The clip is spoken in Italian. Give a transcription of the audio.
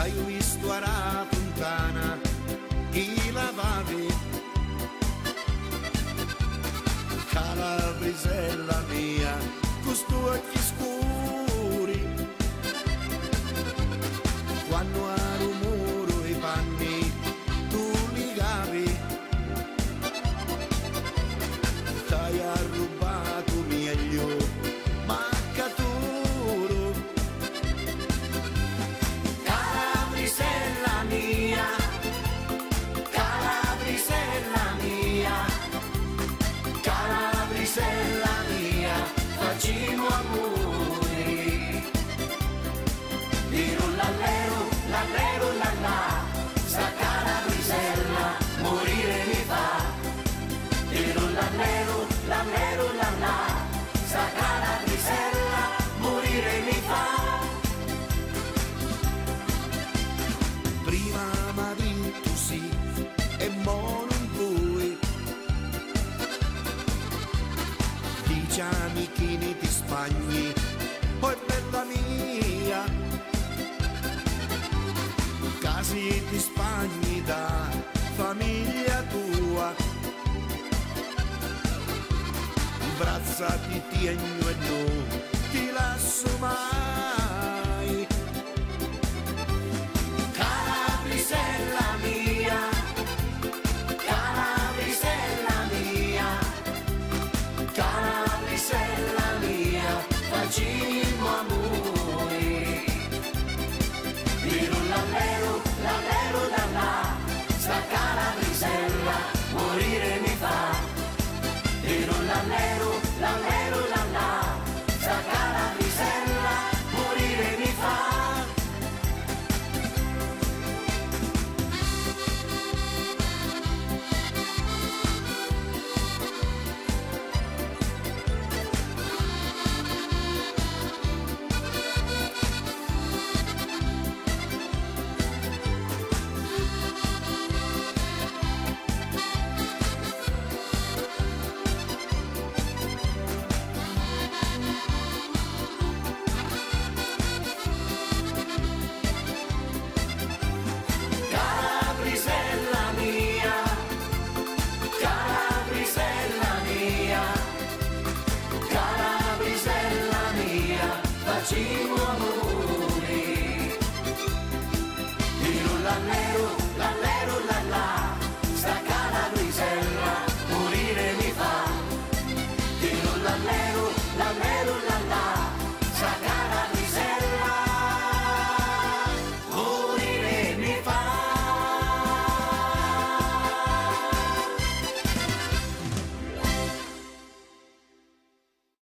t'ho visto alla fontana, chi lavavi, Calabrisella mia, con sti occhi scuri, quando a rumore i panni tu ligavi, t'hai rubato meglio maccaturo. Calabrisella mia, Calabrisella mia, Calabrisella mia, facciamo amore. Tiro l'allero, l'allero, l'allà, sta Calabrisella morire mi fa. Tiro l'allero, l'allero, l'allà, sta Calabrisella morire mi fa. Prima m'ha detto sì e mo non vuoi, dici amichini ti spagni, poi bella mia, casi ti spagni da famiglia tua, braccia ti tieno e non ti lascio mai. Calabrisella mia, Calabrisella mia, Calabrisella mia, facciamo amore. Tiro l'allero, l'allero, l'allà, sta Calabrisella morire mi fa. Tiro l'allero, l'allero, l'allà, sta Calabrisella morire mi fa. Calabrisella mia, Calabrisella mia, Calabrisella mia, facciamo